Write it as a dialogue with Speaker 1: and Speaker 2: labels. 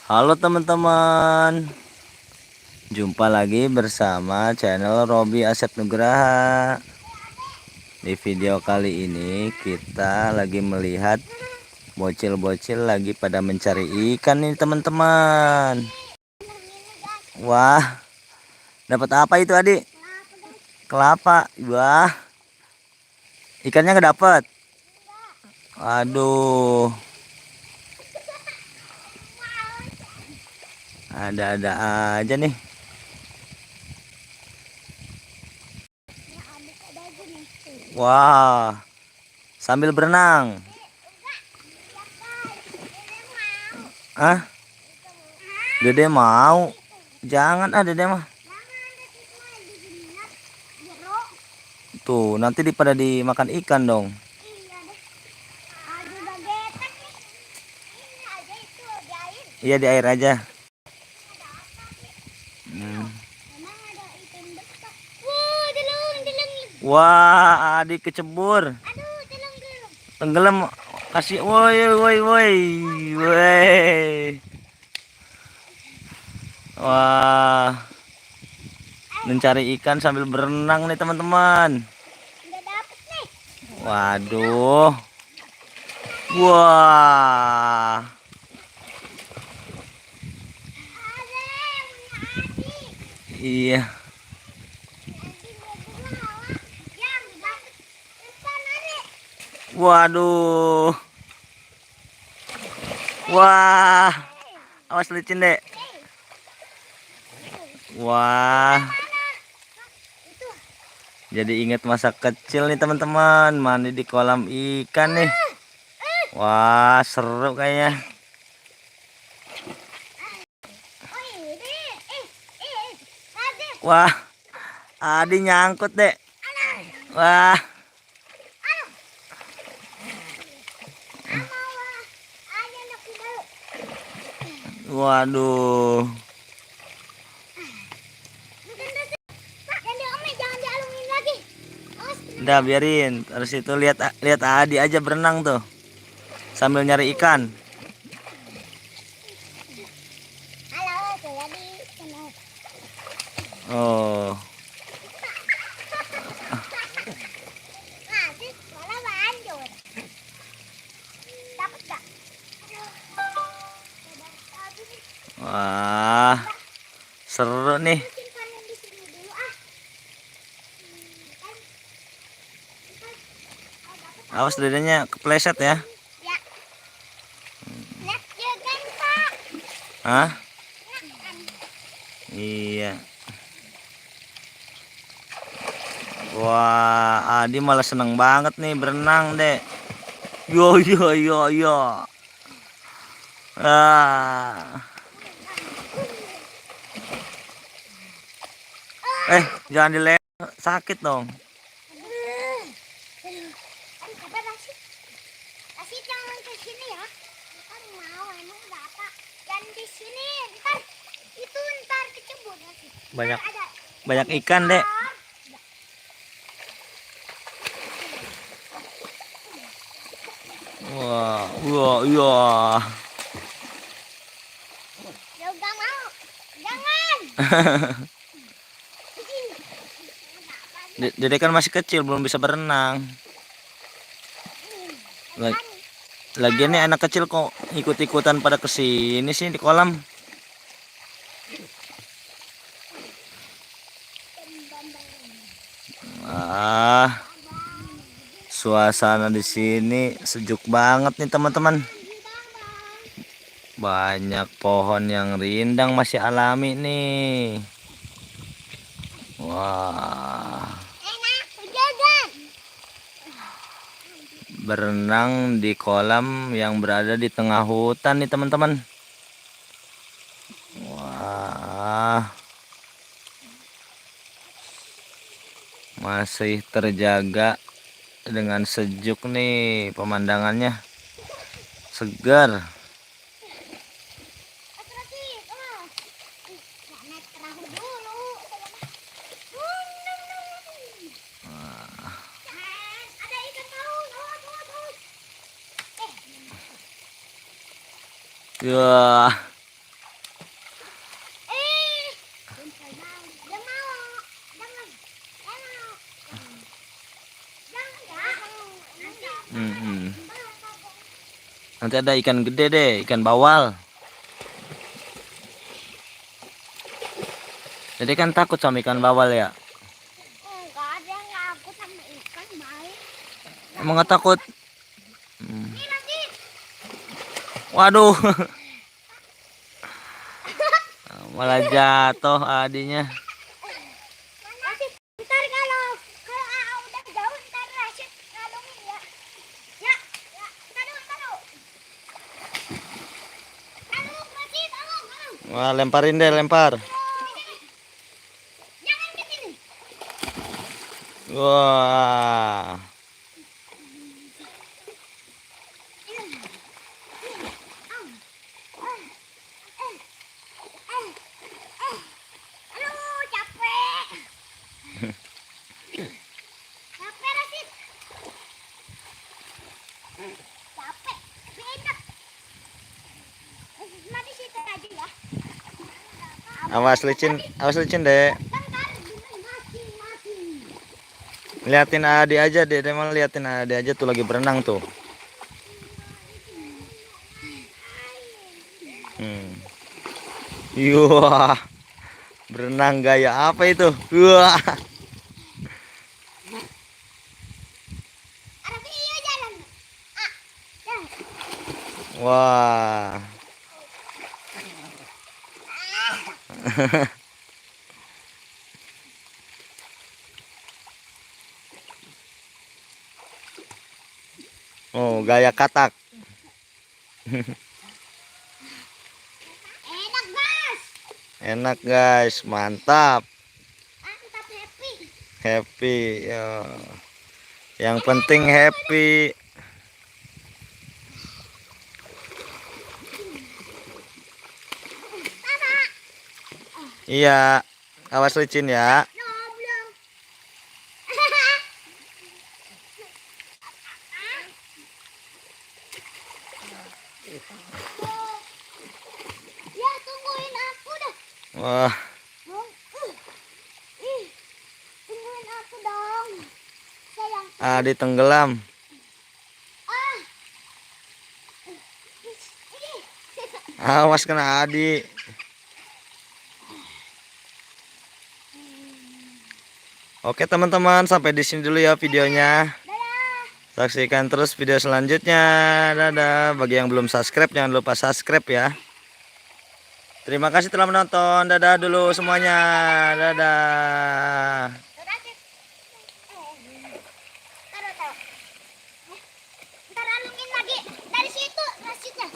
Speaker 1: Halo teman-teman, jumpa lagi bersama channel Robi Asep Nugraha. Di video kali ini kita lagi melihat bocil-bocil lagi pada mencari ikan nih teman-teman. Wah, dapat apa itu adik? Kelapa. Wah, ikannya nggak dapat. Aduh, ada-ada aja nih. Wah, sambil berenang. Ah, Dede mau. Jangan Dede mah. Tuh, nanti pada dimakan ikan dong. Iya, di air aja. Wah, adik kecebur. Tenggelam. Kasih, woi, woi, woi, woi. Wah, mencari ikan sambil berenang nih teman-teman. Waduh. Wah. Iya. Waduh. Wah. Awas licin, Dek. Wah. Jadi ingat masa kecil nih teman-teman, mandi di kolam ikan nih. Wah, seru kayaknya. Wah, Adi nyangkut, Dek. Wah. Waduh. Udah biarin. Terus itu lihat lihat Adi aja berenang tuh sambil nyari ikan. Oh. Wah, seru nih. Awas dedenya kepleset ya. Hah? Iya. Wah, Adi malah seneng banget nih berenang, Dek. Yo yo yo yo. Ah. Jangan dilempar, sakit dong. Banyak banyak ikan, Dek. Wah, wah, iya. Dede kan masih kecil, belum bisa berenang. Lagian nih anak kecil kok ikut-ikutan pada kesini sih di kolam. Suasana di sini sejuk banget nih teman-teman. Banyak pohon yang rindang masih alami nih. Wah. Berenang di kolam yang berada di tengah hutan nih teman-teman. Wah. Masih terjaga dengan sejuk nih pemandangannya. Segar. Wah. Nanti ada ikan gede deh, ikan bawal. Jadi kan takut sama ikan bawal ya?
Speaker 2: Enggak ada yang ngabut sama ikan baik.
Speaker 1: Emang nggak takut?
Speaker 2: Ini lagi.
Speaker 1: Waduh, malah jatuh adinya.
Speaker 2: Rasid, ntar kalau udah jauh ntar Rasid ngalungin ya. Ya, ya, taruh. Alung, Rasid, alung.
Speaker 1: Wah, lemparin deh, lempar.
Speaker 2: Jangan ke sini.
Speaker 1: Wah,
Speaker 2: Aduh, capek. Capek, Rasid. Capek. Enak. Mati situ aja ya.
Speaker 1: awas licin deh.
Speaker 2: Bentar, mati.
Speaker 1: Liatin adik aja deh, emang liatin adik aja tuh lagi berenang tuh. Wah, berenang gaya apa itu? Wah,
Speaker 2: Ada video jalan. Ah, dah.
Speaker 1: wah. Oh, gaya katak.
Speaker 2: Enak, Mas.
Speaker 1: Enak guys, mantap.
Speaker 2: Tetap happy.
Speaker 1: Happy ya. Yang penting happy.
Speaker 2: Mama,
Speaker 1: Iya, awas licin ya.
Speaker 2: belum. Ya, tungguin aku dah.
Speaker 1: Wah,
Speaker 2: Dong. Ih, tungguin aku dong. Sayang.
Speaker 1: Adi tenggelam.
Speaker 2: Ah.
Speaker 1: Awas kena Adi. Oke teman-teman, sampai di sini dulu ya videonya.
Speaker 2: Dadah.
Speaker 1: Saksikan terus video selanjutnya. Dadah. Bagi yang belum subscribe, jangan lupa subscribe ya. Terima kasih telah menonton. Dadah dulu semuanya. Dadah.
Speaker 2: Dadah, Sis. Taruh. Ntar alungin lagi. Dari situ, Rasidnya.